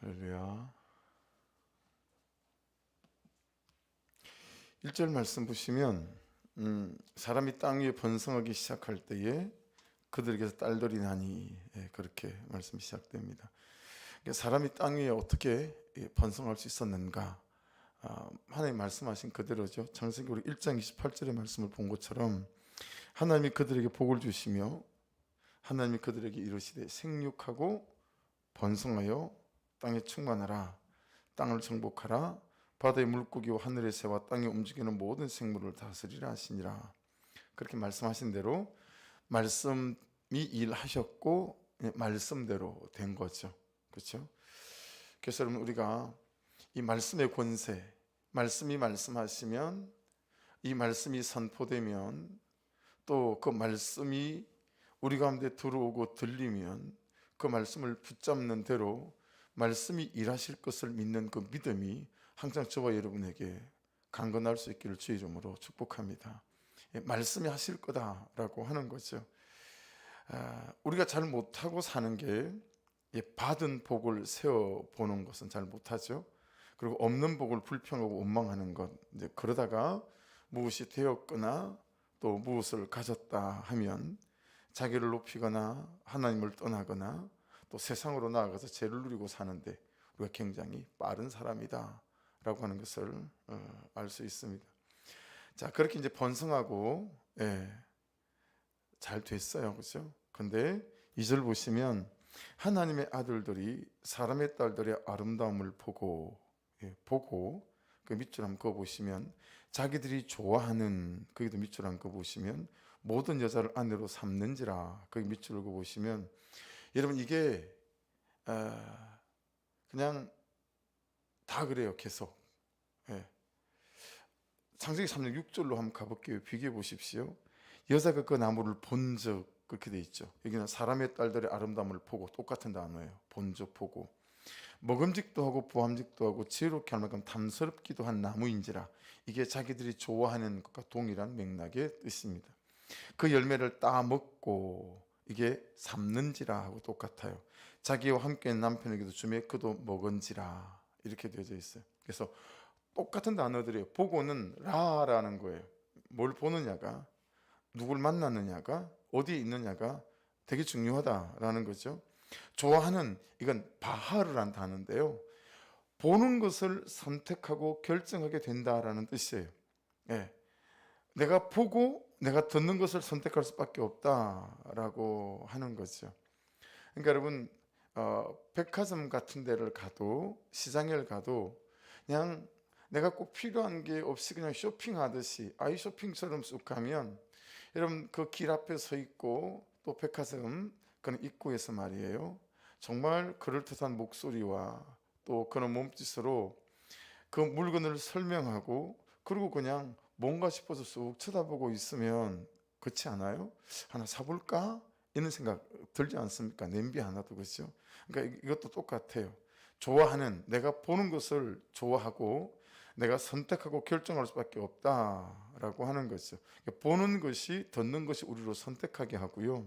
할렐루야. 1절 말씀 보시면 사람이 땅 위에 번성하기 시작할 때에 그들에게서 딸들이 나니, 그렇게 말씀이 시작됩니다. 그러니까 사람이 땅 위에 어떻게 번성할 수 있었는가? 하나님 말씀하신 그대로죠. 창세기 우리 1장 28절의 말씀을 본 것처럼 하나님이 그들에게 복을 주시며 하나님이 그들에게 이르시되 생육하고 번성하여 땅에 충만하라. 땅을 정복하라. 바다의 물고기와 하늘의 새와 땅에 움직이는 모든 생물을 다스리라 하시니라. 그렇게 말씀하신 대로 말씀이 일하셨고 말씀대로 된 거죠. 그렇죠? 그래서 여러분, 우리가 이 말씀의 권세, 말씀이 말씀하시면, 이 말씀이 선포되면, 또 그 말씀이 우리 가운데 들어오고 들리면 그 말씀을 붙잡는 대로 말씀이 일하실 것을 믿는 그 믿음이 항상 저와 여러분에게 강건할 수 있기를 주의 이름으로 축복합니다. 말씀이 하실 거다라고 하는 거죠. 우리가 잘 못하고 사는 게 받은 복을 세어보는 것은 잘 못하죠. 그리고 없는 복을 불평하고 원망하는 것, 그러다가 무엇이 되었거나 또 무엇을 가졌다 하면 자기를 높이거나 하나님을 떠나거나 또 세상으로 나아가서 죄를 누리고 사는데 우리가 굉장히 빠른 사람이다 라고 하는 것을 알 수 있습니다. 자, 그렇게 이제 번성하고 잘 됐어요. 그렇죠? 근데 2절 보시면 하나님의 아들들이 사람의 딸들의 아름다움을 보고 그 밑줄 한번 그어보시면 자기들이 좋아하는, 거기도 밑줄 한번 그어보시면 모든 여자를 아내로 삼는지라, 거기 밑줄을 그어보시면 여러분, 이게 그냥 다 그래요. 계속. 창세기 3장 6절로 한번 가볼게요. 비교해 보십시오. 여자가 그 나무를 본적, 그렇게 돼 있죠. 여기는 사람의 딸들의 아름다움을 보고, 똑같은 단어예요. 본적 보고, 먹음직도 하고 부함직도 하고 지혜롭게 할 만큼 탐스럽기도 한 나무인지라. 이게 자기들이 좋아하는 것과 동일한 맥락의 뜻입니다. 그 열매를 따 먹고, 이게 삼는지라 하고 똑같아요. 자기와 함께 남편에게도 주매 그도 먹은지라, 이렇게 되어져 있어요. 그래서 똑같은 단어들이에요. 보고는 라라는 거예요. 뭘 보느냐가, 누굴 만났느냐가, 어디에 있느냐가 되게 중요하다라는 거죠. 좋아하는, 이건 바하르란 단어인데요, 보는 것을 선택하고 결정하게 된다라는 뜻이에요. 내가 보고 내가 듣는 것을 선택할 수밖에 없다라고 하는 거죠. 그러니까 여러분, 백화점 같은 데를 가도, 시장에 가도 그냥 내가 꼭 필요한 게 없이 그냥 쇼핑하듯이 아이쇼핑처럼 쑥 가면, 여러분, 그 길 앞에 서 있고 또 백화점 그런 입구에서 말이에요, 정말 그럴듯한 목소리와 또 그런 몸짓으로 그 물건을 설명하고, 그리고 그냥 뭔가 싶어서 쑥 쳐다보고 있으면, 그렇지 않아요? 하나 사볼까? 이런 생각 들지 않습니까? 냄비 하나도. 그렇죠? 그러니까 이것도 똑같아요. 좋아하는, 내가 보는 것을 좋아하고 내가 선택하고 결정할 수밖에 없다라고 하는 거죠. 그러니까 보는 것이, 듣는 것이 우리로 선택하게 하고요.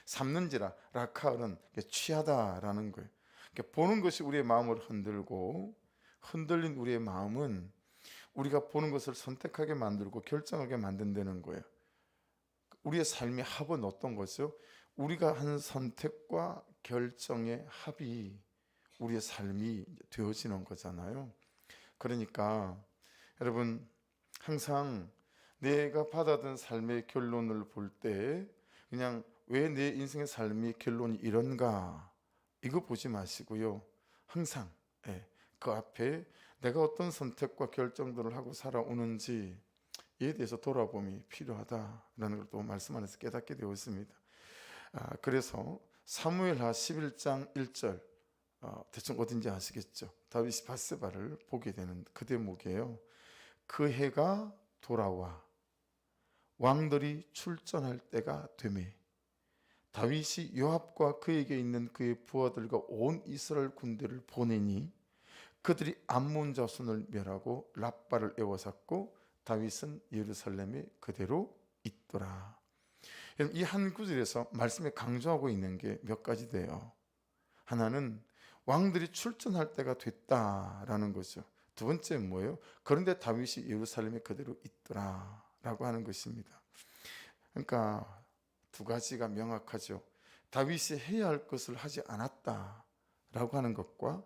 삼는지라, 라카는 취하다라는 거예요. 그러니까 보는 것이 우리의 마음을 흔들고, 흔들린 우리의 마음은 우리가 보는 것을 선택하게 만들고 결정하게 만든다는 거예요. 우리의 삶의 합은 어떤 거죠? 우리가 한 선택과 결정의 합이 우리의 삶이 되어지는 거잖아요. 그러니까 여러분, 항상 내가 받아든 삶의 결론을 볼 때 그냥 왜 내 인생의 삶의 결론이 이런가, 이거 보지 마시고요. 항상 그 앞에 내가 어떤 선택과 결정들을 하고 살아오는지에 대해서 돌아봄이 필요하다라는 걸 또 말씀 안에서 깨닫게 되었습니다. 그래서 사무엘하 11장 1절, 대충 어딘지 아시겠죠? 다윗이 밧세바를 보게 되는 그 대목이에요. 그 해가 돌아와 왕들이 출전할 때가 되매 다윗이 요압과 그에게 있는 그의 부하들과 온 이스라엘 군대를 보내니 그들이 암몬 자손을 멸하고 랍바를 에워쌌고 다윗은 예루살렘에 그대로 있더라. 이 한 구절에서 말씀에 강조하고 있는 게 몇 가지 돼요. 하나는 왕들이 출전할 때가 됐다라는 거죠. 두 번째 뭐예요? 그런데 다윗이 예루살렘에 그대로 있더라라고 하는 것입니다. 그러니까 두 가지가 명확하죠. 다윗이 해야 할 것을 하지 않았다라고 하는 것과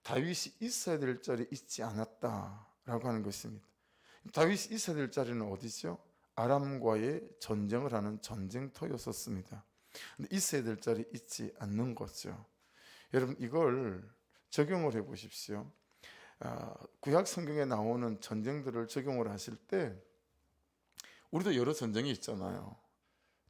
다윗이 있어야 될 자리에 있지 않았다라고 하는 것입니다. 다윗이 있어야 될 자리는 어디죠? 아람과의 전쟁을 하는 전쟁터였었습니다. 근데 있어야 될 자리에 있지 않는 거죠. 여러분 이걸 적용을 해 보십시오. 구약 성경에 나오는 전쟁들을 적용을 하실 때 우리도 여러 전쟁이 있잖아요.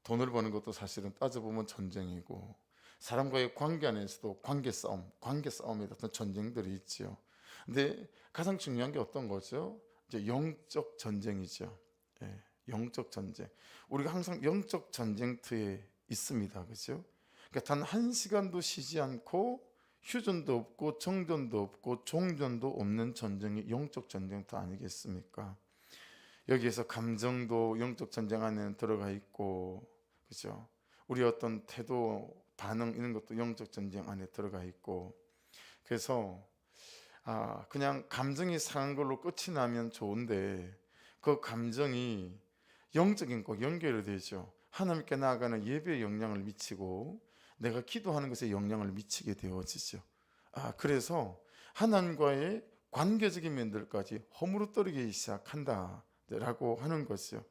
돈을 버는 것도 사실은 따져보면 전쟁이고, 사람과의 관계 안에서도 관계 싸움에 어떤 전쟁들이 있지요. 근데 가장 중요한 게 어떤 거죠? 이제 영적 전쟁이죠. 예, 영적 전쟁. 우리가 항상 영적 전쟁터에 있습니다. 그죠? 그러니까 단 한 시간도 쉬지 않고 휴전도 없고 정전도 없고 종전도 없는 전쟁이 영적 전쟁터 아니겠습니까? 여기에서 감정도 영적 전쟁 안에 들어가 있고, 그죠? 우리 어떤 태도, 반응 이런 것도 영적 전쟁 안에 들어가 있고, 그래서 그냥 감정이 상한 걸로 끝이 나면 좋은데 그 감정이 영적인 꼭 연결이 되죠. 하나님께 나아가는 예배에 영향을 미치고 내가 기도하는 것에 영향을 미치게 되어지죠. 그래서 하나님과의 관계적인 면들까지 허물어뜨리기 시작한다라고 하는 것이죠.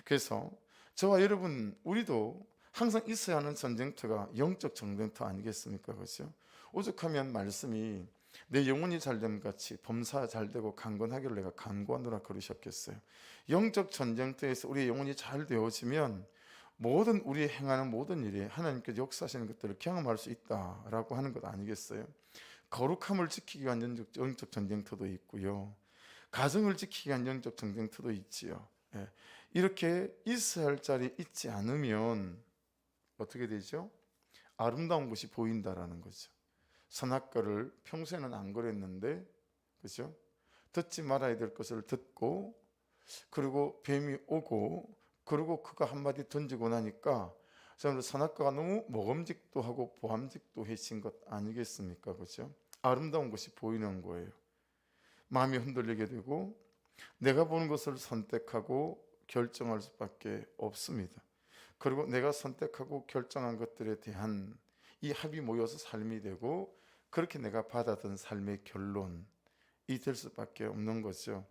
그래서 저와 여러분 우리도 항상 있어야 하는 전쟁터가 영적 전쟁터 아니겠습니까? 그렇죠? 오죽하면 말씀이 내 영혼이 잘됨 같이 범사 잘되고 강건하기를 내가 간구하노라 그러셨겠어요. 영적 전쟁터에서 우리의 영혼이 잘 되어지면 모든 우리 행하는 모든 일에 하나님께서 역사하시는 것들을 경험할 수 있다라고 하는 것 아니겠어요? 거룩함을 지키기 위한 영적 전쟁터도 있고요, 가정을 지키기 위한 영적 전쟁터도 있지요. 예. 이렇게 있어야 할 자리에 있지 않으면 어떻게 되죠? 아름다운 것이 보인다라는 거죠. 선악과를 평소에는 안 그랬는데, 그죠? 듣지 말아야 될 것을 듣고, 그리고 뱀이 오고, 그리고 그가 한마디 던지고 나니까 저는 선악과가 너무 먹음직도 하고 보암직도 해진 것 아니겠습니까? 그죠? 아름다운 것이 보이는 거예요. 마음이 흔들리게 되고 내가 보는 것을 선택하고 결정할 수밖에 없습니다. 그리고 내가 선택하고 결정한 것들에 대한 이 합이 모여서 삶이 되고, 그렇게 내가 받아든 삶의 결론이 될 수밖에 없는 거죠.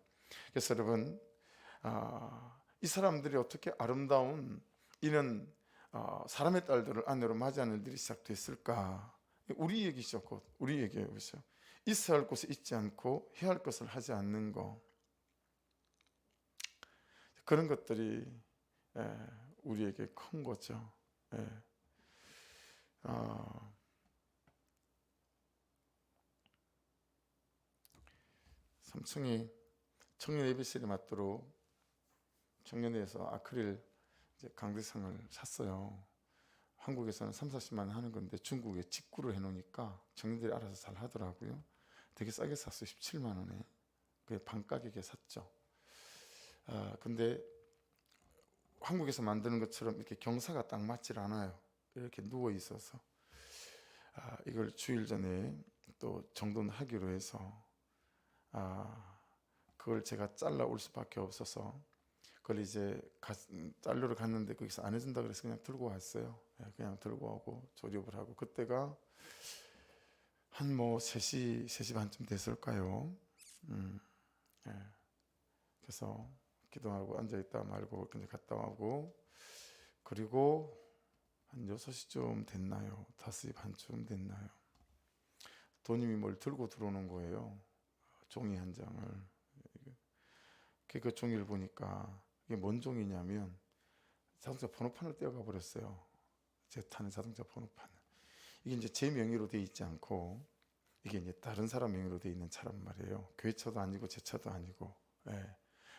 그래서 여러분, 이 사람들이 어떻게 아름다운 이런 사람의 딸들을 아내로 맞이하는 일들이 시작됐을까? 우리 얘기죠. 곧 우리 얘기예요. 그렇죠? 있어야 할 곳에 있지 않고 해야 할 것을 하지 않는 거, 그런 것들이 우리에게 큰 거죠. 삼층이 청년 ABC를 맞도록 청년회에서 아크릴 강대상을 샀어요. 한국에서는 3, 40만 원 하는 건데 중국에 직구를 해놓으니까 청년들이 알아서 잘 하더라고요. 되게 싸게 샀어요. 17만 원에. 그게 반 가격에 샀죠. 근데 한국에서 만드는 것처럼 이렇게 경사가 딱 맞질 않아요. 이렇게 누워 있어서 이걸 주일 전에 또 정돈하기로 해서 그걸 제가 잘라 올 수밖에 없어서 그걸 이제 자르러 갔는데 거기서 안 해준다 그래서 그냥 들고 왔어요. 그냥 들고 오고 조립을 하고, 그때가 한 3시 반쯤 됐을까요? 그래서 기도하고 앉아있다 말고 이제 갔다 오고, 그리고 한 6시쯤 됐나요? 5시 반쯤 됐나요? 도님이 뭘 들고 들어오는 거예요. 종이 한 장을. 그 종이를 보니까 이게 뭔 종이냐면 자동차 번호판을 떼어가 버렸어요. 제 타는 자동차 번호판을. 이게 이제 제 명의로 돼 있지 않고 이게 이제 다른 사람 명의로 돼 있는 차란 말이에요. 교회 차도 아니고 제 차도 아니고,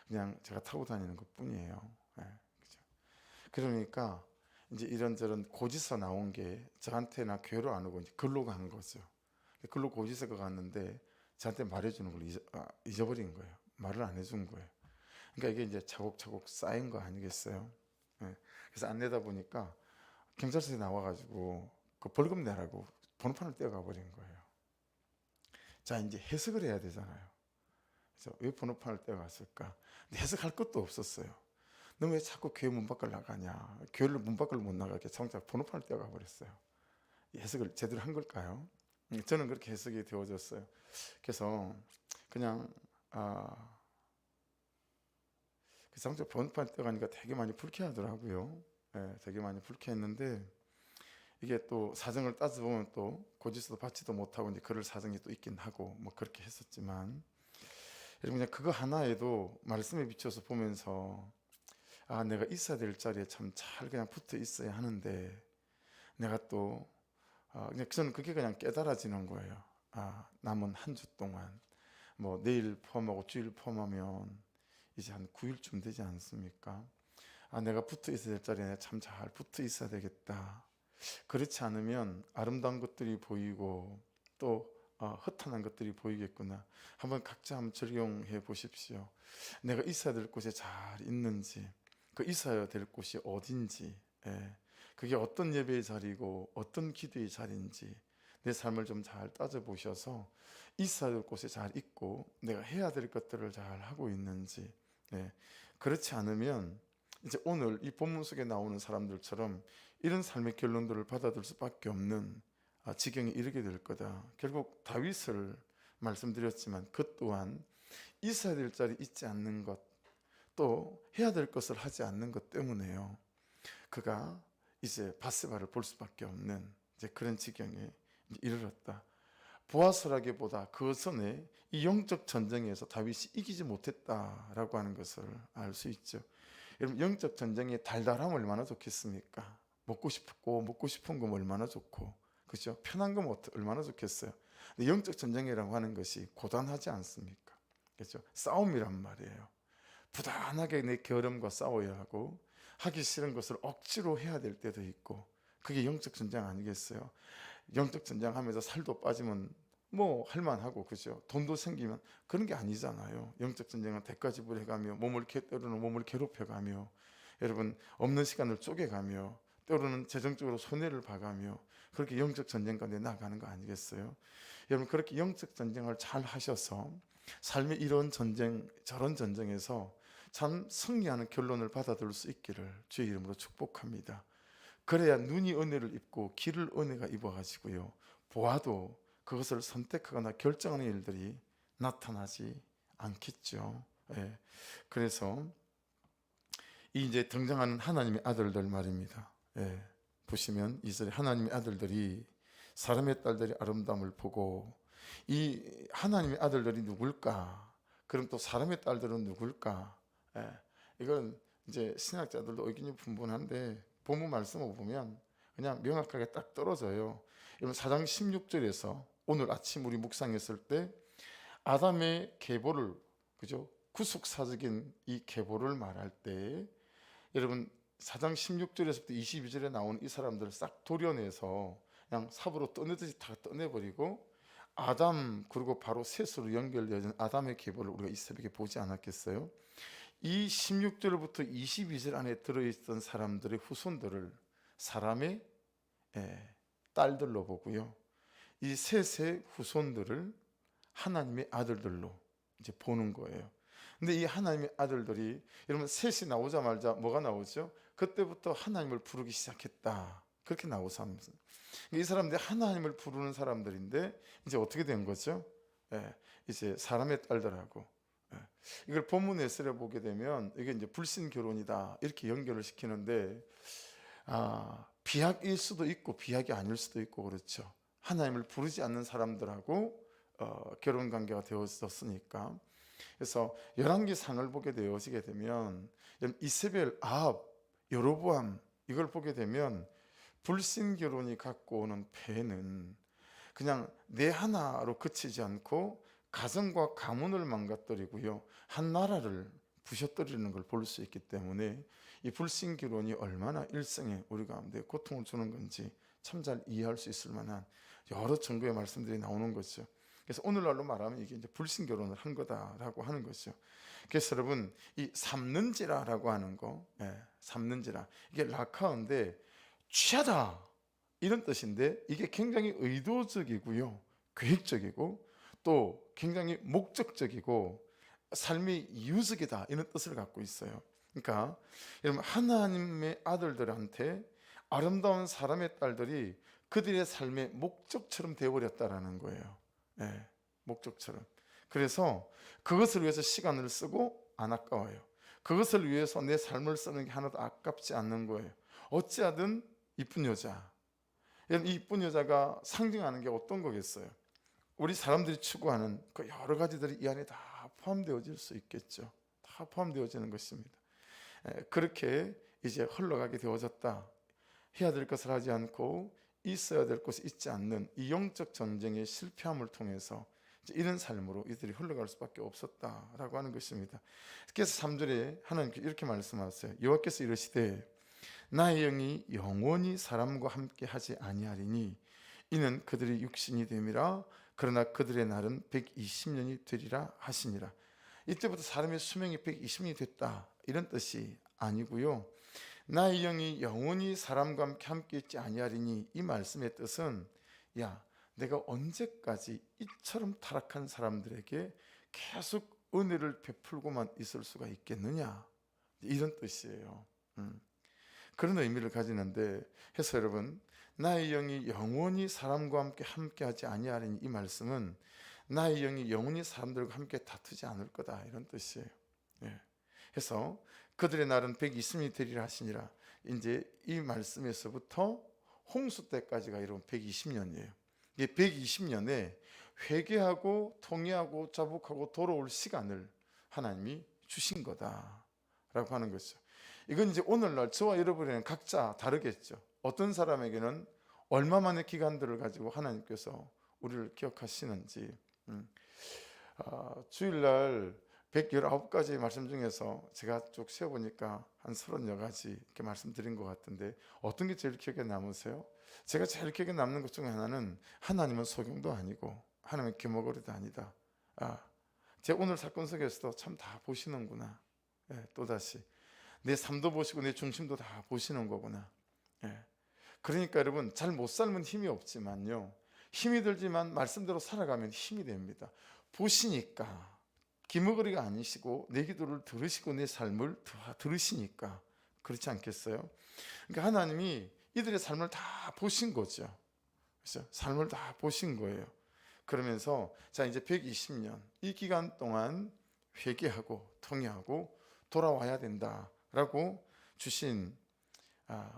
그냥 제가 타고 다니는 것 뿐이에요. 그죠? 그러니까 이제 이런저런 고지서 나온 게 저한테나 교회로 안 오고 이제 글로 간 거죠. 글로 고지서가 갔는데 저한테 말해주는 걸 잊어버린 거예요. 말을 안 해준 거예요. 그러니까 이게 이제 차곡차곡 쌓인 거 아니겠어요? 그래서 안 내다 보니까 경찰서에 나와가지고 그 벌금 내라고 번호판을 떼어가 버린 거예요. 자, 이제 해석을 해야 되잖아요. 그래서 왜 번호판을 떼어갔을까? 근데 해석할 것도 없었어요. 너 왜 자꾸 교회 문 밖을 나가냐? 교회를 문 밖을 못 나가게 정작 번호판을 떼어가 버렸어요. 이 해석을 제대로 한 걸까요? 저는 그렇게 해석이 되어졌어요. 그래서 그냥 그 정작 번호판을 떼어가니까 되게 많이 불쾌하더라고요. 예, 되게 많이 불쾌했는데 이게 또 사정을 따져보면 또 고지서도 받지도 못하고 이제 그럴 사정이 또 있긴 하고 뭐 그렇게 했었지만, 여러분 그냥 그거 하나에도 말씀에 비춰서 보면서 내가 있어야 될 자리에 참 잘 그냥 붙어 있어야 하는데 내가 또 그냥 저는 그게 그냥 깨달아지는 거예요. 남은 한 주 동안 뭐 내일 포함하고 주일 포함하면 이제 한 9일쯤 되지 않습니까? 내가 붙어 있어야 될 자리에 참 잘 붙어 있어야 되겠다. 그렇지 않으면 아름다운 것들이 보이고 또 허탄한 것들이 보이겠구나. 한번 각자 한번 적용해 보십시오. 내가 있어야 될 곳에 잘 있는지, 그 있어야 될 곳이 어딘지, 그게 어떤 예배의 자리고 어떤 기도의 자리인지 내 삶을 좀 잘 따져보셔서 있어야 될 곳에 잘 있고 내가 해야 될 것들을 잘 하고 있는지. 그렇지 않으면 이제 오늘 이 본문 속에 나오는 사람들처럼 이런 삶의 결론들을 받아들 수밖에 없는 지경에 이르게 될 거다. 결국 다윗을 말씀드렸지만 그 또한 있어야 될 자리 있지 않는 것, 또 해야 될 것을 하지 않는 것 때문에요. 그가 이제 밧세바를 볼 수밖에 없는 이제 그런 지경에 이르렀다. 보아스라기보다 그 전에 이 영적 전쟁에서 다윗이 이기지 못했다라고 하는 것을 알 수 있죠. 여러분 영적 전쟁의 달달함 얼마나 좋겠습니까? 먹고 싶고 먹고 싶은 거 얼마나 좋고, 그죠? 편한 거 얼마나 좋겠어요. 근데 영적 전쟁이라고 하는 것이 고단하지 않습니까? 그죠? 싸움이란 말이에요. 부단하게 내 게으름과 싸워야 하고 하기 싫은 것을 억지로 해야 될 때도 있고, 그게 영적 전쟁 아니겠어요? 영적 전쟁 하면서 살도 빠지면 뭐 할만하고, 그죠? 돈도 생기면 그런 게 아니잖아요. 영적 전쟁은 대가 지불해가며 때로는 몸을 괴롭혀가며, 여러분 없는 시간을 쪼개가며 때로는 재정적으로 손해를 봐가며 그렇게 영적 전쟁 가운데 나가는 거 아니겠어요? 여러분 그렇게 영적 전쟁을 잘 하셔서 삶의 이런 전쟁 저런 전쟁에서 참 승리하는 결론을 받아들일 수 있기를 주의 이름으로 축복합니다. 그래야 눈이 은혜를 입고 귀를 은혜가 입어가지고요, 보아도 그것을 선택하거나 결정하는 일들이 나타나지 않겠죠. 그래서 이제 등장하는 하나님의 아들들 말입니다. 보시면 이스라엘 하나님의 아들들이 사람의 딸들이 아름다움을 보고, 이 하나님의 아들들이 누굴까? 그럼 또 사람의 딸들은 누굴까? 이건 이제 신학자들도 의견이 분분한데 본문 말씀을 보면 그냥 명확하게 딱 떨어져요. 여러분 4장 16절에서 오늘 아침 우리 묵상했을 때 아담의 계보를, 그죠? 구속사적인 이 계보를 말할 때 여러분 4장 16절에서부터 22절에 나온 이 사람들을 싹 도려내서 그냥 삽으로 떠내듯이 다 떠내버리고 아담, 그리고 바로 셋으로 연결되어진 아담의 계보를 우리가 이 새벽에 보지 않았겠어요? 이 16절부터 22절 안에 들어있던 사람들의 후손들을 사람의 딸들로 보고요, 이 셋의 후손들을 하나님의 아들들로 이제 보는 거예요. 근데 이 하나님의 아들들이 여러분 셋이 나오자마자 뭐가 나오죠? 그때부터 하나님을 부르기 시작했다, 그렇게 나오습니다. 이 사람들이 하나님을 부르는 사람들인데 이제 어떻게 된 거죠? 이제 사람의 딸들하고, 이걸 본문에 쓰려 보게 되면 이게 이제 불신 결혼이다 이렇게 연결을 시키는데, 비약일 수도 있고 비약이 아닐 수도 있고, 그렇죠. 하나님을 부르지 않는 사람들하고 결혼 관계가 되어졌으니까. 그래서 열왕기상을 보게 되어지게 되면 이세벨, 아합, 여로보암 이걸 보게 되면 불신 결혼이 갖고 오는 폐해는 그냥 내 하나로 그치지 않고 가정과 가문을 망가뜨리고요, 한 나라를 부셔뜨리는 걸 볼 수 있기 때문에 이 불신 결혼이 얼마나 일생에 우리 가운데 고통을 주는 건지 참 잘 이해할 수 있을 만한 여러 증거의 말씀들이 나오는 거죠. 그래서 오늘날로 말하면 이게 이제 불신 결혼을 한 거다라고 하는 거죠. 그래서 여러분 이 삼는지라라고 하는 거, 삼는지라, 이게 라카어인데 취하다 이런 뜻인데 이게 굉장히 의도적이고요, 계획적이고 또 굉장히 목적적이고 삶의 이유적이다 이런 뜻을 갖고 있어요. 그러니까 여러분, 하나님의 아들들한테 아름다운 사람의 딸들이 그들의 삶의 목적처럼 되어버렸다라는 거예요. 네, 목적처럼. 그래서 그것을 위해서 시간을 쓰고 안 아까워요. 그것을 위해서 내 삶을 쓰는 게 하나도 아깝지 않는 거예요. 어찌하든 이쁜 여자. 이 이쁜 여자가 상징하는 게 어떤 거겠어요? 우리 사람들이 추구하는 그 여러 가지들이 이 안에 다 포함되어질 수 있겠죠. 다 포함되어지는 것입니다. 그렇게 이제 흘러가게 되어졌다. 해야 될 것을 하지 않고 있어야 될 것이 있지 않는 이 영적 전쟁의 실패함을 통해서 이런 삶으로 이들이 흘러갈 수밖에 없었다라고 하는 것입니다. 그래서 3절에 하나님께서 이렇게 말씀하세요. 여호와께서 이르시되 나의 영이 영원히 사람과 함께 하지 아니하리니 이는 그들이 육신이 됨이라. 그러나 그들의 날은 120년이 되리라 하시니라. 이때부터 사람의 수명이 120년이 됐다 이런 뜻이 아니고요. 나의 영이 영원히 사람과 함께 있지 아니하리니 이 말씀의 뜻은 야, 내가 언제까지 이처럼 타락한 사람들에게 계속 은혜를 베풀고만 있을 수가 있겠느냐, 이런 뜻이에요. 그런 의미를 가지는데, 해서 여러분, 나의 영이 영원히 사람과 함께 하지 아니하리니 이 말씀은 나의 영이 영원히 사람들과 함께 다투지 않을 거다 이런 뜻이에요. 예. 해서 그들의 날은 120년이 되리라 하시니라. 이제 이 말씀에서부터 홍수 때까지가 여러분 120년이에요. 이게 120년에 회개하고 통회하고 자복하고 돌아올 시간을 하나님이 주신 거다라고 하는 것이죠. 이건 이제 오늘날 저와 여러분에는 각자 다르겠죠. 어떤 사람에게는 얼마만의 기간들을 가지고 하나님께서 우리를 기억하시는지. 주일날 119가지 말씀 중에서 제가 쭉 세어보니까 한 30여 가지 이렇게 말씀드린 것 같은데 어떤 게 제일 기억에 남으세요? 제가 제일 기억에 남는 것 중에 하나는 하나님은 소경도 아니고 하나님은 기머거리도 아니다. 제가 오늘 사건 속에서도 참 다 보시는구나. 또다시 내 삶도 보시고 내 중심도 다 보시는 거구나. 그러니까 여러분, 잘 못 살면 힘이 없지만요, 힘이 들지만 말씀대로 살아가면 힘이 됩니다. 보시니까, 기머거리가 아니시고 내 기도를 들으시고 내 삶을 들으시니까 그렇지 않겠어요? 그러니까 하나님이 이들의 삶을 다 보신 거죠. 그렇죠? 삶을 다 보신 거예요. 그러면서 자, 이제 120년 이 기간 동안 회개하고 통회하고 돌아와야 된다라고 주신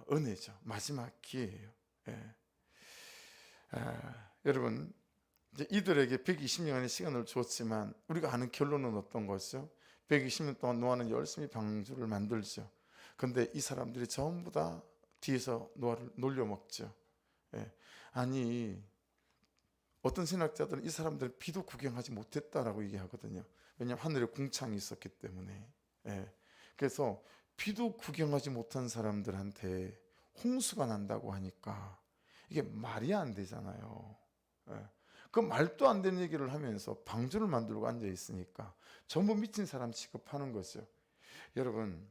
은혜죠. 마지막 기회예요. 여러분, 이제 이들에게 120년의 시간을 줬지만 우리가 아는 결론은 어떤 것이죠? 120년 동안 노아는 열심히 방주를 만들죠. 근데 이 사람들이 전부 다 뒤에서 노아를 놀려먹죠. 아니, 어떤 신학자들은 이 사람들은 비도 구경하지 못했다라고 얘기하거든요. 왜냐하면 하늘에 궁창이 있었기 때문에. 그래서 비도 구경하지 못한 사람들한테 홍수가 난다고 하니까 이게 말이 안 되잖아요. 그 말도 안 되는 얘기를 하면서 방주를 만들고 앉아 있으니까 전부 미친 사람 취급하는 거죠. 여러분,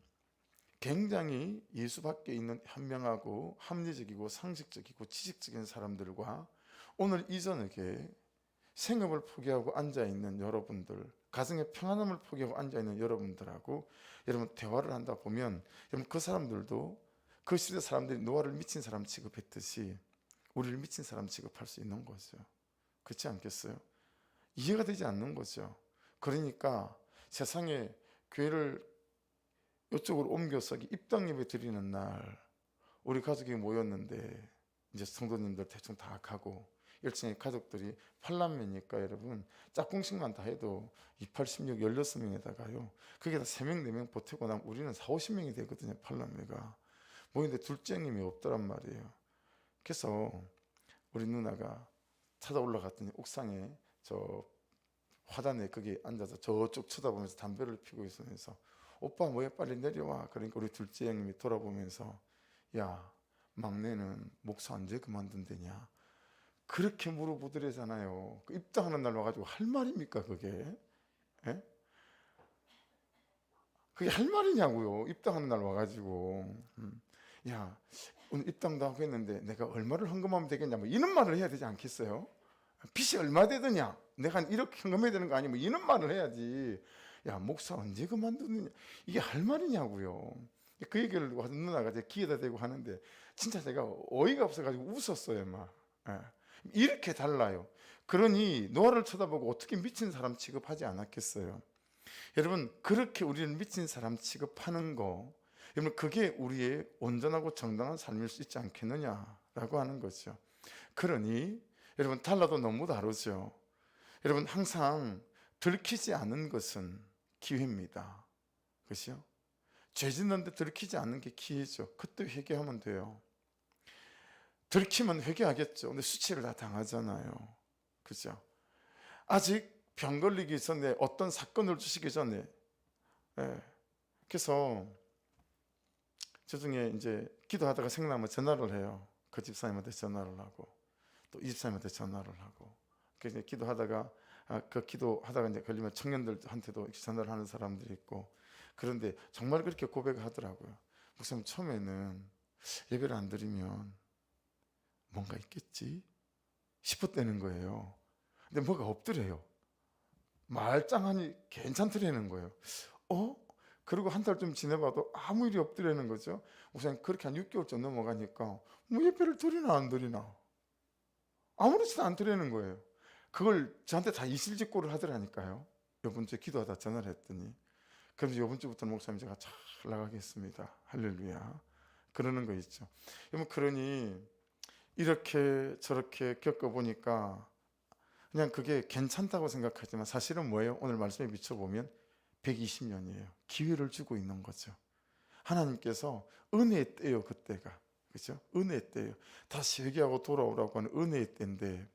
굉장히 예수 밖에 있는 현명하고 합리적이고 상식적이고 지식적인 사람들과 오늘 이 저녁에 생업을 포기하고 앉아있는 여러분들, 가정의 평안함을 포기하고 앉아있는 여러분들하고 여러분 대화를 한다 보면 여러분, 그 사람들도 그 시대 사람들이 노아를 미친 사람 취급했듯이 우리를 미친 사람 취급할 수 있는 거죠. 그렇지 않겠어요? 이해가 되지 않는 거죠. 그러니까 세상에 교회를 이쪽으로 옮겨서 입당 예배 드리는 날 우리 가족이 모였는데 이제 성도님들 대충 다 가고 1층에 가족들이 8남매니까 여러분 짝꿍식만 다 해도 28, 16, 16명에다가요 그게 다 3명, 4명 보태고 나면 우리는 4, 50명이 되거든요. 8남매가 모이는데 둘째 형님이 없더란 말이에요. 그래서 우리 누나가 찾아 올라갔더니 옥상에 저 화단에 거기 앉아서 저쪽 쳐다보면서 담배를 피고 있으면서 오빠 뭐야 빨리 내려와. 그러니까 우리 둘째 형님이 돌아보면서 야, 막내는 목사 언제 그만둔대냐 그렇게 물어보더래잖아요. 그 입당하는 날 와가지고 할 말입니까 그게? 그게 할 말이냐고요. 입당하는 날 와가지고 야, 오늘 입당도 하고 했는데 내가 얼마를 헌금하면 되겠냐 뭐 이런 말을 해야 되지 않겠어요? 빚이 얼마 되더냐? 내가 한 1억 현금해야 되는 거 아니면 뭐 이런 말을 해야지. 야, 목사 언제 그만두느냐? 이게 할 말이냐고요. 그 얘기를 와서 누나가 제 귀에다 대고 하는데 진짜 제가 어이가 없어가지고 웃었어요, 막. 예. 이렇게 달라요. 그러니 노아를 쳐다보고 어떻게 미친 사람 취급하지 않았겠어요? 여러분, 그렇게 우리를 미친 사람 취급하는 거, 여러분, 그게 우리의 온전하고 정당한 삶일 수 있지 않겠느냐라고 하는 거죠. 그러니 여러분, 달라도 너무 다르죠. 여러분, 항상 들키지 않은 것은 기회입니다. 그렇죠? 죄 짓는데 들키지 않는 게 기회죠. 그때 회개하면 돼요. 들키면 회개하겠죠. 근데 수치를 다 당하잖아요. 그죠? 아직 병 걸리기 전에 어떤 사건을 주시기 전에, 예. 그래서 저 중에 이제 기도하다가 생각나면 전화를 해요. 그 집사님한테 전화를 하고 또 이 집사님한테 전화를 하고. 그래서 기도하다가 그 기도하다가 이제 걸리면 청년들한테도 전화를 하는 사람들이 있고. 그런데 정말 그렇게 고백하더라고요. 목사님, 처음에는 예배를 안 드리면 뭔가 있겠지 싶었다는 거예요. 근데 뭐가 없더래요. 말짱하니 괜찮더라는 거예요. 그리고 한 달 좀 지내봐도 아무 일이 없더라는 거죠. 목사님, 그렇게 한 6개월쯤 넘어가니까 뭐 예배를 드리나 안 드리나 아무렇지도 않더라는 거예요. 그걸 저한테 다 이실직고를 하더라니까요. 이번 주에 기도하다 전화를 했더니, 그래서 이번 주부터는 목사님 제가 잘 나가겠습니다. 할렐루야. 그러는 거 있죠. 여러분, 그러니 이렇게 저렇게 겪어보니까 그냥 그게 괜찮다고 생각하지만 사실은 뭐예요? 오늘 말씀에 비춰보면 120년이에요. 기회를 주고 있는 거죠. 하나님께서 은혜의 때요, 그때가. 그죠? 은혜의 때요. 다시 회개하고 돌아오라고 하는 은혜의 때인데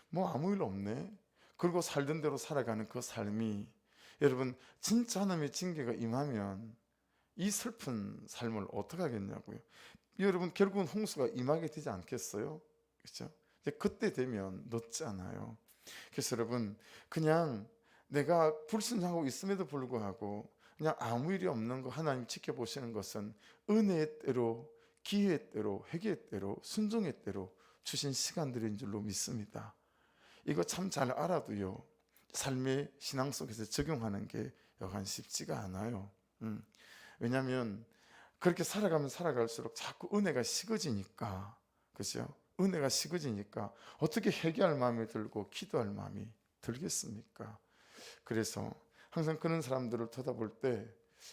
뭐 아무 일 없네. 그리고 살던 대로 살아가는 그 삶이, 여러분, 진짜 하나님의 징계가 임하면 이 슬픈 삶을 어떻게 하겠냐고요. 여러분, 결국은 홍수가 임하게 되지 않겠어요? 그렇죠? 이제 그때 되면 늦지 않아요. 그래서 여러분, 그냥 내가 불순종하고 있음에도 불구하고 그냥 아무 일이 없는 거 하나님 지켜보시는 것은 은혜의 때로, 기회의 때로, 회개의 때로, 순종의 때로 주신 시간들인 줄로 믿습니다. 이거 참 잘 알아도요, 삶의 신앙 속에서 적용하는 게 여간 쉽지가 않아요. 왜냐하면 그렇게 살아가면 살아갈수록 자꾸 은혜가 식어지니까. 그죠? 은혜가 식어지니까 어떻게 회개할 마음이 들고 기도할 마음이 들겠습니까? 그래서 항상 그런 사람들을 쳐다볼 때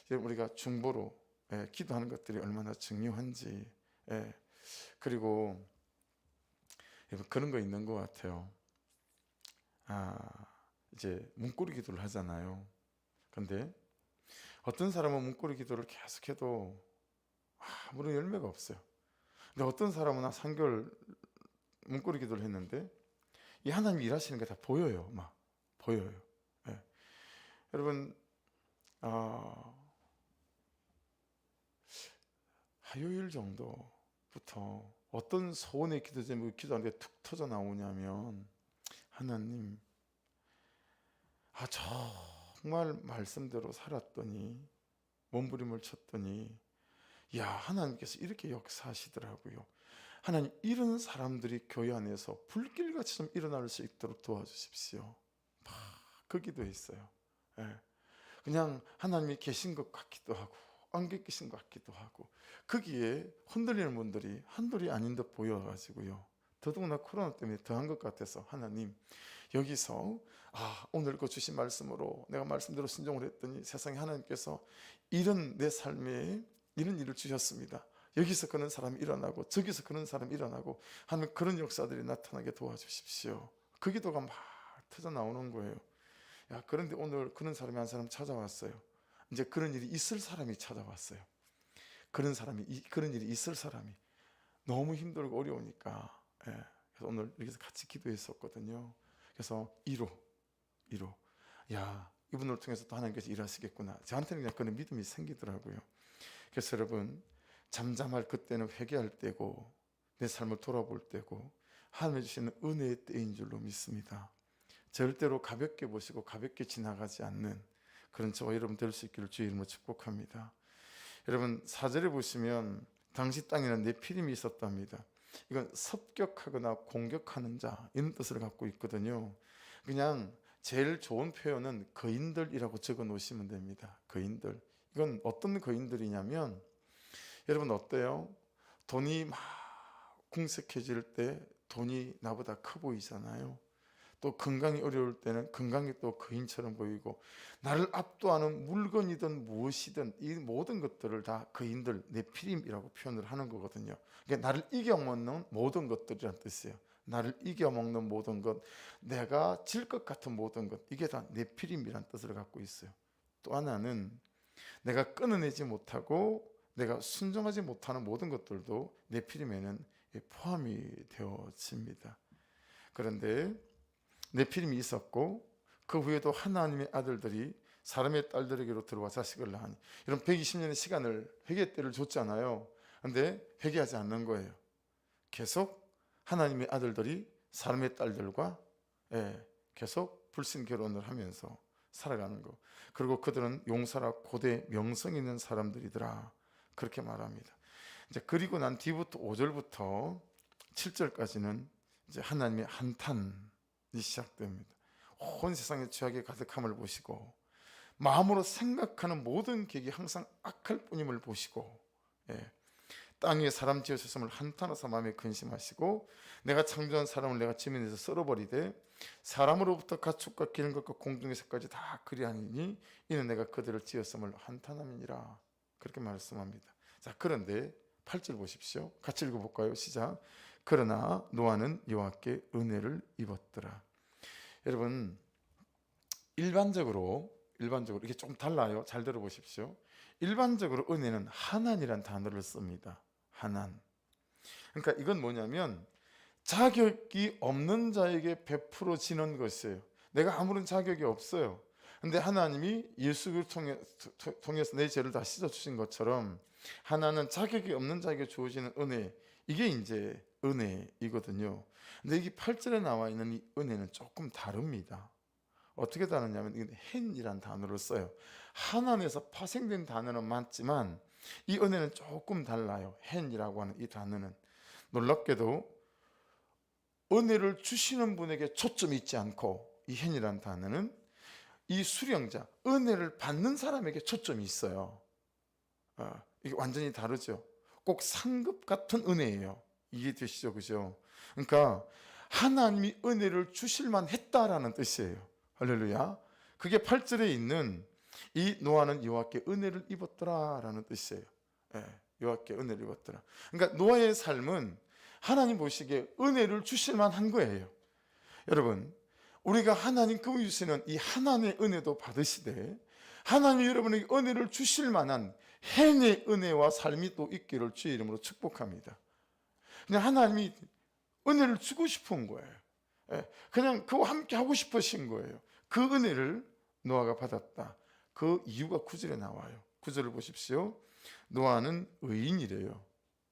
우리가 중보로 기도하는 것들이 얼마나 중요한지, 그리고 그런 거 있는 것 같아요. 이제 문고리 기도를 하잖아요. 근데 어떤 사람은 문고리 기도를 계속해도 아무런 열매가 없어요. 근데 어떤 사람은 한 3개월 문고리 기도를 했는데 이 하나님 일하시는 게 다 보여요. 막 보여요. 여러분, 화요일 정도부터 어떤 소원의 기도 제목이 기도하는데 툭 터져 나오냐면, 하나님, 정말 말씀대로 살았더니 몸부림을 쳤더니 야, 하나님께서 이렇게 역사하시더라고요. 하나님, 이런 사람들이 교회 안에서 불길같이 좀 일어날 수 있도록 도와주십시오. 그 기도했어요. 그냥 하나님이 계신 것 같기도 하고 안 계신 것 같기도 하고, 거기에 흔들리는 분들이 한둘이 아닌 듯 보여가지고요. 더더구나 코로나 때문에 더한 것 같아서, 하나님, 여기서 오늘 그 주신 말씀으로 내가 말씀대로 순종을 했더니 세상에 하나님께서 이런 내 삶에 이런 일을 주셨습니다. 여기서 그런 사람이 일어나고 저기서 그런 사람이 일어나고 하는 그런 역사들이 나타나게 도와주십시오. 그 기도가 막 터져 나오는 거예요. 그런데 오늘 그런 사람이 한 사람 찾아왔어요. 이제 그런 일이 있을 사람이 찾아왔어요. 그런 일이 있을 사람이 너무 힘들고 어려우니까. 그래서 오늘 여기서 같이 기도했었거든요. 그래서 1호, 이분을 통해서 또 하나님께서 일하시겠구나. 저한테는 그냥 그런 믿음이 생기더라고요. 그래서 여러분, 잠잠할 그때는 회개할 때고 내 삶을 돌아볼 때고 하나님 주시는 은혜의 때인 줄로 믿습니다. 절대로 가볍게 보시고 가볍게 지나가지 않는 그런 저와 여러분 될 수 있기를 주의 이름으로 축복합니다. 여러분, 4절에 보시면 당시 땅에는 네피림이 있었답니다. 이건 습격하거나 공격하는 자 이런 뜻을 갖고 있거든요. 그냥 제일 좋은 표현은 거인들이라고 적어 놓으시면 됩니다. 거인들. 이건 어떤 거인들이냐면 여러분 어때요? 돈이 막 궁색해질 때 돈이 나보다 커 보이잖아요. 또 건강이 어려울 때는 건강이 또 거인처럼 보이고, 나를 압도하는 물건이든 무엇이든 이 모든 것들을 다 거인들, 네피림이라고 표현을 하는 거거든요. 그러니까 나를 이겨먹는 모든 것들이란 뜻이에요. 나를 이겨먹는 모든 것, 내가 질 것 같은 모든 것, 이게 다 네피림이란 뜻을 갖고 있어요. 또 하나는 내가 끊어내지 못하고 내가 순종하지 못하는 모든 것들도 네피림에는 포함이 되어집니다. 그런데 네피림이 있었고 그 후에도 하나님의 아들들이 사람의 딸들에게로 들어와 자식을 낳으니, 이런 120년의 시간을 회개 때를 줬잖아요. 근데 회개하지 않는 거예요. 계속 하나님의 아들들이 사람의 딸들과 계속 불신 결혼을 하면서 살아가는 거. 그리고 그들은 용사라 고대 명성 있는 사람들이더라, 그렇게 말합니다. 이제 그리고 난 뒤부터 5절부터 7절까지는 이제 하나님의 한탄이 시작됩니다. 온 세상의 죄악의 가득함을 보시고 마음으로 생각하는 모든 계획이 항상 악할 뿐임을 보시고, 땅 위에 사람 지으셨음을 한탄하사 마음에 근심하시고, 내가 창조한 사람을 내가 지면에서 썰어버리되 사람으로부터 가축과 기는 것과 공중의 새까지 다 그리하니 이는 내가 그들을 지었음을 한탄함이니라, 그렇게 말씀합니다. 자, 그런데 8절 보십시오. 같이 읽어볼까요? 시작. 그러나 노아는 여호와께 은혜를 입었더라. 여러분, 일반적으로 이게 좀 달라요. 잘 들어보십시오. 일반적으로 은혜는 하나님이란 단어를 씁니다. 하나님. 그러니까 이건 뭐냐면 자격이 없는 자에게 베풀어지는 것이에요. 내가 아무런 자격이 없어요. 근데 하나님이 예수를 통해서 내 죄를 다 씻어주신 것처럼 하나는 자격이 없는 자에게 주어지는 은혜, 이게 이제 은혜이거든요. 근데 이 8절에 나와 있는 이 은혜는 조금 다릅니다. 어떻게 다르냐면 이건 헨이란 단어를 써요. 하나님에서 파생된 단어는 맞지만 이 은혜는 조금 달라요. 헨이라고 하는 이 단어는 놀랍게도 은혜를 주시는 분에게 초점이 있지 않고, 이 헨이란 단어는 이 수령자, 은혜를 받는 사람에게 초점이 있어요. 이게 완전히 다르죠. 꼭 상급 같은 은혜예요. 이해되시죠? 그죠? 그러니까 하나님이 은혜를 주실만 했다라는 뜻이에요. 할렐루야. 그게 8절에 있는 이 노아는 여호와께 은혜를 입었더라라는 뜻이에요. 여호와께 은혜를 입었더라. 그러니까 노아의 삶은 하나님 보시기에 은혜를 주실만 한 거예요. 여러분, 우리가 하나님 그분이 주시는 이 하나님의 은혜도 받으시되 하나님이 여러분에게 은혜를 주실 만한 행의 은혜와 삶이 또 있기를 주의 이름으로 축복합니다. 그냥 하나님이 은혜를 주고 싶은 거예요. 그냥 그와 함께 하고 싶으신 거예요. 그 은혜를 노아가 받았다. 그 이유가 9절에 나와요. 9절을 보십시오. 노아는 의인이래요.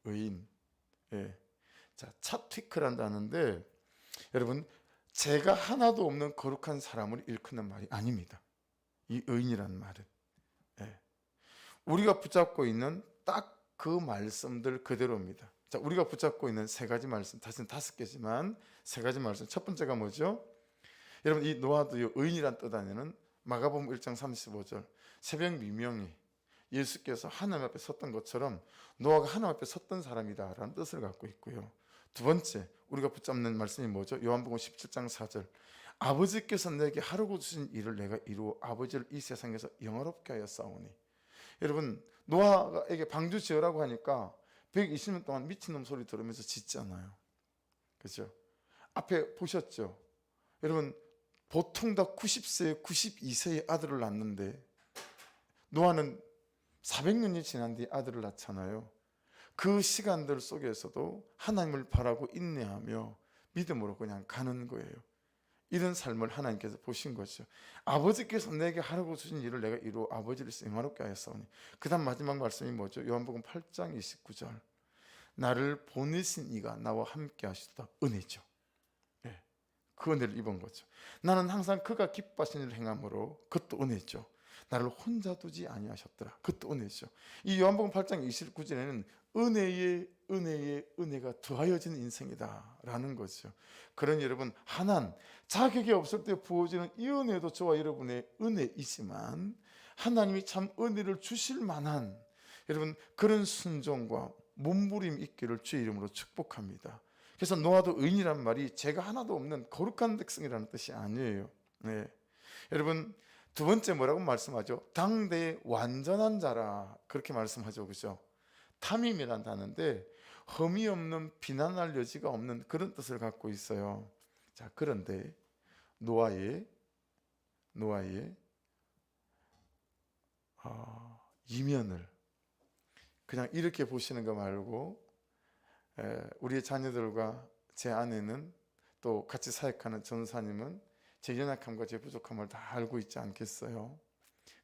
의인. 자, 차티크란다는데 여러분, 죄가 하나도 없는 거룩한 사람을 일컫는 말이 아닙니다. 이 의인이라는 말은 우리가 붙잡고 있는 딱 그 말씀들 그대로입니다. 자, 우리가 붙잡고 있는 세 가지 말씀, 다시는 5개지만 세 가지 말씀. 첫 번째가 뭐죠? 여러분, 이 노아도 의인이란 뜻 안에는 마가복음 1장 35절 새벽 미명이 예수께서 하나님 앞에 섰던 것처럼 노아가 하나님 앞에 섰던 사람이다라는 뜻을 갖고 있고요. 두 번째 우리가 붙잡는 말씀이 뭐죠? 요한복음 17장 4절 아버지께서 내게 하라고 주신 일을 내가 이루어 아버지를 이 세상에서 영화롭게 하여 싸우니. 여러분, 노아에게 방주 지으라고 하니까 120년 동안 미친놈 소리 들으면서 짓잖아요. 그렇죠? 앞에 보셨죠? 여러분, 보통 다 90세, 92세의 아들을 낳는데 노아는 400년이 지난 뒤에 아들을 낳잖아요. 그 시간들 속에서도 하나님을 바라고 인내하며 믿음으로 그냥 가는 거예요. 이런 삶을 하나님께서 보신 거죠. 아버지께서 내게 하라고 주신 일을 내가 이루어 아버지를 영화롭게 하였사오니. 그 다음 마지막 말씀이 뭐죠? 요한복음 8장 29절 나를 보내신 이가 나와 함께 하시다. 은혜죠. 그 은혜를 입은 거죠. 나는 항상 그가 기뻐하신 일을 행함으로 그것도 은혜죠. 나를 혼자 두지 아니하셨더라. 그것도 은혜죠. 이 요한복음 8장 29절에는 은혜에 은혜가 더하여진 인생이다라는 거죠. 그러니 여러분, 하나님 자격이 없을 때 부어지는 이 은혜도 저와 여러분의 은혜이지만 하나님이 참 은혜를 주실 만한 여러분 그런 순종과 몸부림 있기를 주의 이름으로 축복합니다. 그래서 노아도 의인이란 말이 죄가 하나도 없는 거룩한 백성이라는 뜻이 아니에요. 네. 여러분 두 번째 뭐라고 말씀하죠? 당대의 완전한 자라 그렇게 말씀하죠. 그죠? 탐임이란 단어인데 흠이 없는, 비난할 여지가 없는 그런 뜻을 갖고 있어요. 자, 그런데 노아의 이면을 그냥 이렇게 보시는 거 말고 우리의 자녀들과 제 아내는 또 같이 사역하는 전사님은 제 연약함과 제 부족함을 다 알고 있지 않겠어요?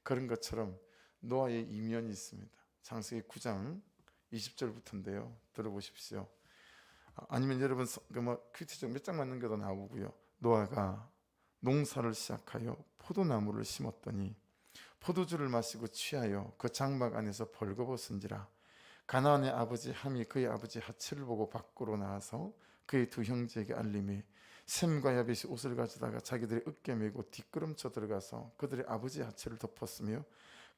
그런 것처럼 노아의 이면이 있습니다. 창세기 9장 20절부터인데요. 들어보십시오. 아니면 여러분 큐티적 몇 장 맞는 게도 나오고요. 노아가 농사를 시작하여 포도나무를 심었더니 포도주를 마시고 취하여 그 장막 안에서 벌거벗은지라. 가나안의 아버지 함이 그의 아버지 하칠을 보고 밖으로 나와서 그의 두 형제에게 알림이 셈과 야벳이 옷을 가져다가 자기들의 어깨 메고 뒷걸음쳐 들어가서 그들의 아버지 하칠을 덮었으며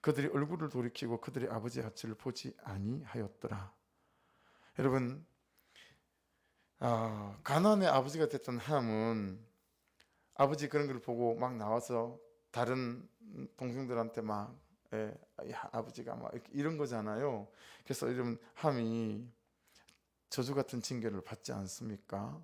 그들이 얼굴을 돌이키고 그들의 아버지 하칠을 보지 아니하였더라. 여러분 가나안의 아버지가 됐던 함은 아버지 그런 걸 보고 막 나와서 다른 동생들한테 막 아버지가 막 이런 거잖아요. 그래서 여러분 함이 저주 같은 징계를 받지 않습니까?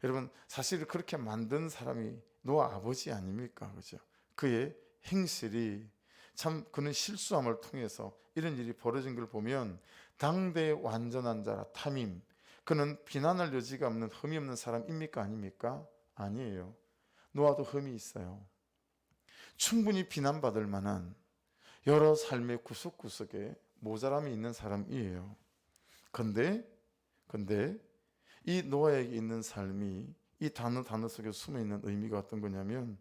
여러분 사실 그렇게 만든 사람이 노아 아버지 아닙니까? 그죠? 그의 행실이 참 그는 실수함을 통해서 이런 일이 벌어진 걸 보면 당대의 완전한 자라 탐임, 그는 비난할 여지가 없는 흠이 없는 사람입니까? 아닙니까? 아니에요. 노아도 흠이 있어요. 충분히 비난받을 만한 여러 삶의 구석구석에 모자람이 있는 사람이에요. 근데 이 노아에게 있는 삶이 이 단어 속에 숨어있는 의미가 어떤 거냐면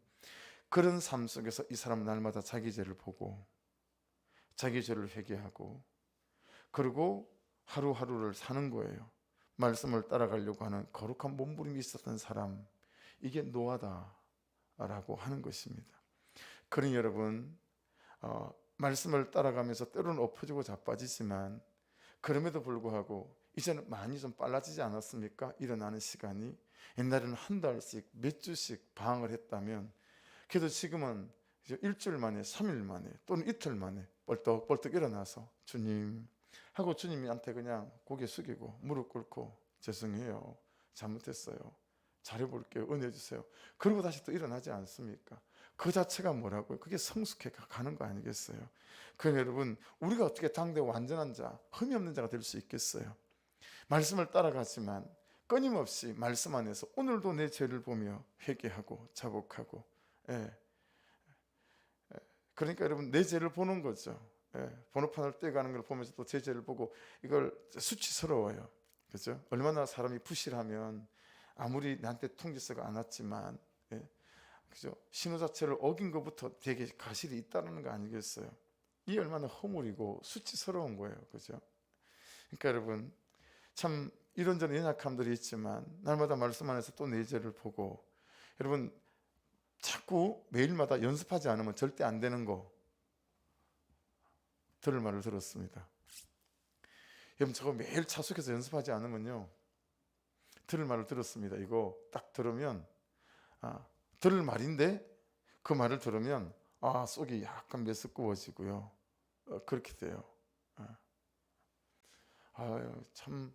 그런 삶 속에서 이 사람은 날마다 자기 죄를 보고 자기 죄를 회개하고 그리고 하루하루를 사는 거예요. 말씀을 따라가려고 하는 거룩한 몸부림이 있었던 사람, 이게 노아다라고 하는 것입니다. 그러니 여러분 말씀을 따라가면서 때로는 엎어지고 자빠지지만 그럼에도 불구하고 이제는 많이 좀 빨라지지 않았습니까? 일어나는 시간이 옛날에는 한 달씩 몇 주씩 방황을 했다면 그래도 지금은 일주일 만에 3일 만에 또는 이틀 만에 벌떡 일어나서 주님 하고 주님한테 그냥 고개 숙이고 무릎 꿇고 죄송해요, 잘못했어요, 잘해볼게요, 은혜 주세요. 그리고 다시 또 일어나지 않습니까? 그 자체가 뭐라고요? 그게 성숙해 가는 거 아니겠어요? 그럼 여러분 우리가 어떻게 당대 완전한 자, 흠이 없는 자가 될 수 있겠어요? 말씀을 따라가지만 끊임없이 말씀 안에서 오늘도 내 죄를 보며 회개하고 자복하고 그러니까 여러분 내 죄를 보는 거죠. 번호판을 떼가는 걸 보면서 또 제 죄를 보고 이걸 수치스러워요. 그죠? 얼마나 사람이 부실하면 아무리 나한테 통지서가 안 왔지만 그죠? 신호 자체를 어긴 것부터 되게 가실이 있다는 거 아니겠어요? 이 얼마나 허물이고 수치스러운 거예요. 그죠? 그러니까 여러분 참 이런저런 연약함들이 있지만 날마다 말씀 안에서 또 내 죄를 보고 여러분 자꾸 매일마다 연습하지 않으면 절대 안 되는 거 들을 말을 들었습니다. 여러분 저거 매일 차숙해서 연습하지 않으면요 들을 말을 들었습니다. 이거 딱 들으면 들을 말인데 그 말을 들으면 속이 약간 메스꺼워지고요 그렇게 돼요. 참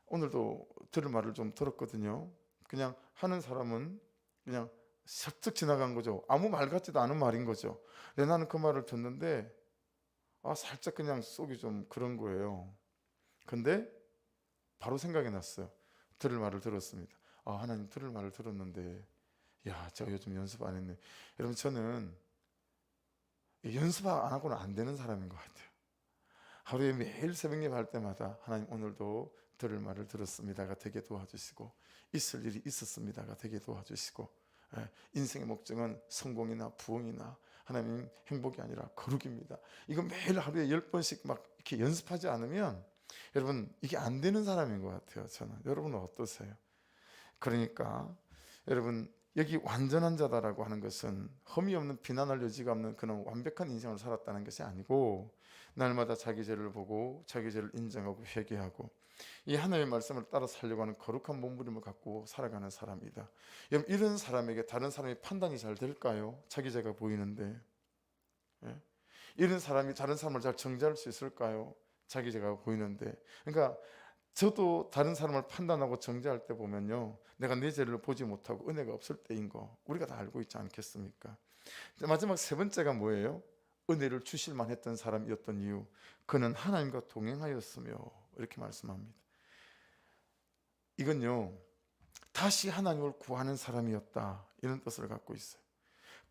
오늘도 들을 말을 좀 들었거든요. 그냥 하는 사람은 그냥 슥슥 지나간 거죠. 아무 말 같지도 않은 말인 거죠. 근데 나는 그 말을 듣는데 살짝 그냥 속이 좀 그런 거예요. 근데 바로 생각이 났어요. 들을 말을 들었습니다. 하나님 들을 말을 들었는데 제가 요즘 연습 안 했네. 여러분 저는 연습 안 하고는 안 되는 사람인 것 같아요. 하루에 매일 새벽 예배할 때마다 하나님 오늘도 들을 말을 들었습니다가 되게 도와주시고 있을 일이 있었습니다가 되게 도와주시고 인생의 목적은 성공이나 부흥이나 하나님 행복이 아니라 거룩입니다. 이거 매일 하루에 10번씩 막 이렇게 연습하지 않으면 여러분 이게 안 되는 사람인 것 같아요. 저는. 여러분은 어떠세요? 그러니까 여러분 여기 완전한 자다라고 하는 것은 흠이 없는 비난할 여지가 없는 그런 완벽한 인생을 살았다는 것이 아니고 날마다 자기 죄를 보고 자기 죄를 인정하고 회개하고 이 하나님의 말씀을 따라 살려고 하는 거룩한 몸부림을 갖고 살아가는 사람이다. 여러분 이런 사람에게 다른 사람이 판단이 잘 될까요? 자기 죄가 보이는데. 예? 이런 사람이 다른 사람을 잘 정죄할 수 있을까요? 자기 죄가 보이는데. 그러니까 저도 다른 사람을 판단하고 정죄할 때 보면요, 내가 내 죄를 보지 못하고 은혜가 없을 때인 거 우리가 다 알고 있지 않겠습니까? 마지막 세 번째가 뭐예요? 은혜를 주실만 했던 사람이었던 이유, 그는 하나님과 동행하였으며 이렇게 말씀합니다. 이건요, 다시 하나님을 구하는 사람이었다 이런 뜻을 갖고 있어요.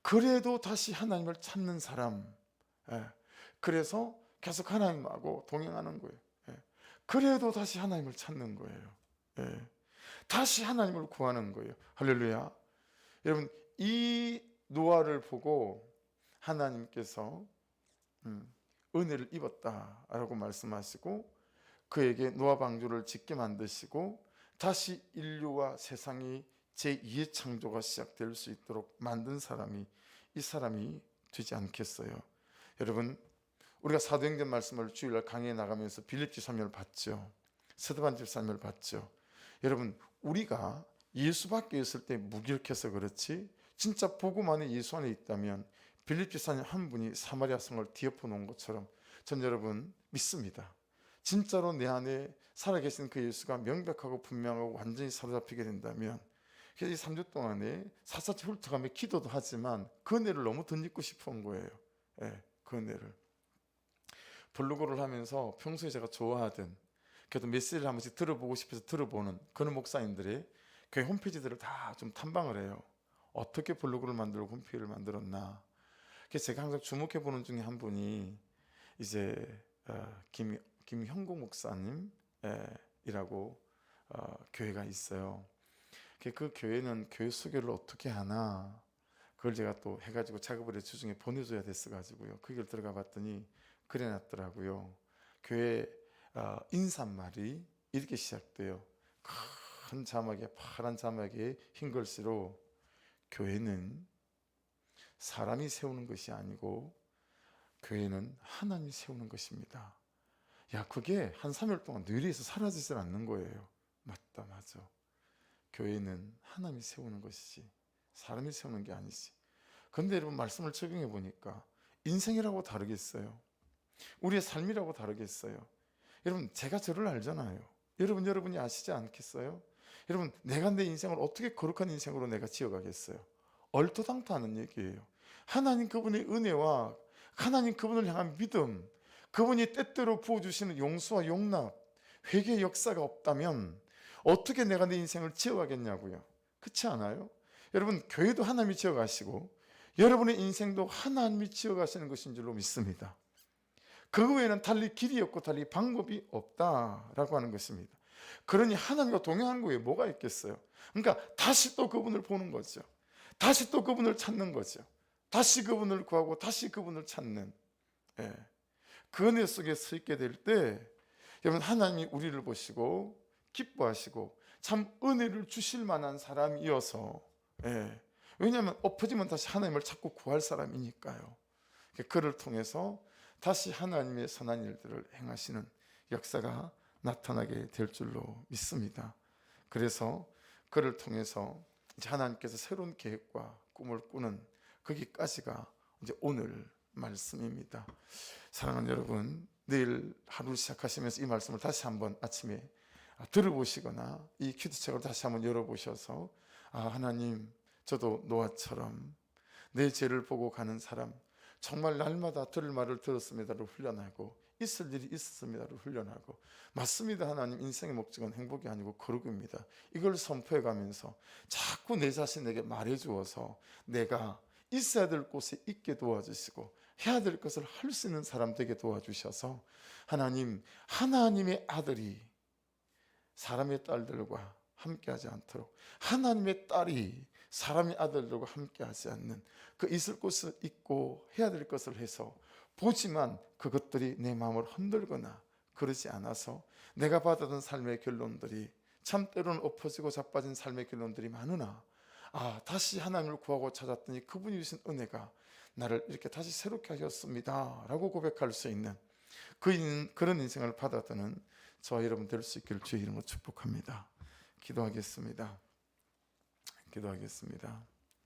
그래도 다시 하나님을 찾는 사람. 그래서 계속 하나님하고 동행하는 거예요. 그래도 다시 하나님을 찾는 거예요. 다시 하나님을 구하는 거예요. 할렐루야. 여러분 이 노아를 보고 하나님께서 은혜를 입었다라고 말씀하시고 그에게 노아 방주를 짓게 만드시고 다시 인류와 세상이 제2의 창조가 시작될 수 있도록 만든 사람이 이 사람이 되지 않겠어요? 여러분 우리가 사도행전 말씀을 주일날 강의에 나가면서 빌립 지사님을 봤죠. 스데반 집사님을 봤죠. 여러분 우리가 예수 밖에 있을 때 무기력해서 그렇지 진짜 복음 안에 예수 안에 있다면 빌립 지사님 한 분이 사마리아 성을 뒤엎어 놓은 것처럼 전 여러분 믿습니다. 진짜로 내 안에 살아계신 그 예수가 명백하고 분명하고 완전히 사로잡히게 된다면 그래서 이 3주 동안에 샅샅이 훑어가며 기도도 하지만 그 은혜를 너무 덧입고 싶은 거예요. 그 은혜를. 블로그를 하면서 평소에 제가 좋아하던 그래도 메시지를 한 번씩 들어보고 싶어서 들어보는 그런 목사님들의 교회 홈페이지들을 다 좀 탐방을 해요. 어떻게 블로그를 만들고 홈페이지를 만들었나. 그래서 제가 항상 주목해 보는 중에 한 분이 이제 김형국 목사님이라고 교회가 있어요. 그 교회는 교회 소개를 어떻게 하나 그걸 제가 또 해가지고 작업을 주중에 보내줘야 됐어가지고요. 거기를 들어가 봤더니 그래놨더라고요. 교회 인사말이 이렇게 시작돼요. 큰 자막에 파란 자막에 흰 글씨로 교회는 사람이 세우는 것이 아니고 교회는 하나님이 세우는 것입니다. 야, 그게 한 3일 동안 뇌리에서 사라지질 않는 거예요. 맞다, 맞아. 교회는 하나님이 세우는 것이지 사람이 세우는 게 아니지. 근데 여러분 말씀을 적용해 보니까 인생이라고 다르겠어요? 우리의 삶이라고 다르겠어요? 여러분 제가 저를 알잖아요. 여러분이 아시지 않겠어요? 여러분 내가 내 인생을 어떻게 거룩한 인생으로 내가 지어가겠어요? 얼토당토하는 얘기예요. 하나님 그분의 은혜와 하나님 그분을 향한 믿음, 그분이 때때로 부어주시는 용서와 용납, 회개의 역사가 없다면 어떻게 내가 내 인생을 지어가겠냐고요. 그렇지 않아요? 여러분 교회도 하나님이 지어가시고 여러분의 인생도 하나님이 지어가시는 것인 줄로 믿습니다. 그 외에는 달리 길이 없고 달리 방법이 없다라고 하는 것입니다. 그러니 하나님과 동행하는 거에 뭐가 있겠어요? 그러니까 다시 또 그분을 보는 거죠. 다시 또 그분을 찾는 거죠. 다시 그분을 구하고 다시 그분을 찾는 그 은혜 속에 서 있게 될 때 여러분 하나님이 우리를 보시고 기뻐하시고 참 은혜를 주실 만한 사람이어서 왜냐하면 엎어지면 다시 하나님을 찾고 구할 사람이니까요. 그를 통해서 다시 하나님의 선한 일들을 행하시는 역사가 나타나게 될 줄로 믿습니다. 그래서 그를 통해서 이제 하나님께서 새로운 계획과 꿈을 꾸는 거기까지가 이제 오늘 말씀입니다. 사랑하는 여러분, 내일 하루 시작하시면서 이 말씀을 다시 한번 아침에 들어보시거나 이 큐티책을 다시 한번 열어보셔서 하나님 저도 노아처럼 내 죄를 보고 가는 사람, 정말 날마다 들을 말을 들었습니다를 훈련하고 있을 일이 있었습니다를 훈련하고 맞습니다. 하나님 인생의 목적은 행복이 아니고 거룩입니다. 이걸 선포해 가면서 자꾸 내 자신에게 말해 주어서 내가 있어야 될 곳에 있게 도와주시고 해야 될 것을 할 수 있는 사람 되게 도와주셔서 하나님, 하나님의 아들이 사람의 딸들과 함께하지 않도록 하나님의 딸이 사람의 아들들과 함께 하지 않는, 그 있을 곳을 있고 해야 될 것을 해서 보지만 그것들이 내 마음을 흔들거나 그러지 않아서 내가 받았던 삶의 결론들이 참 때로는 엎어지고 자빠진 삶의 결론들이 많으나, 다시 하나님을 구하고 찾았더니 그분이 주신 은혜가 나를 이렇게 다시 새롭게 하셨습니다 라고 고백할 수 있는 그런 인생을 받았다는 저와 여러분 될 수 있기를 주의 이름으로 축복합니다. 기도하겠습니다.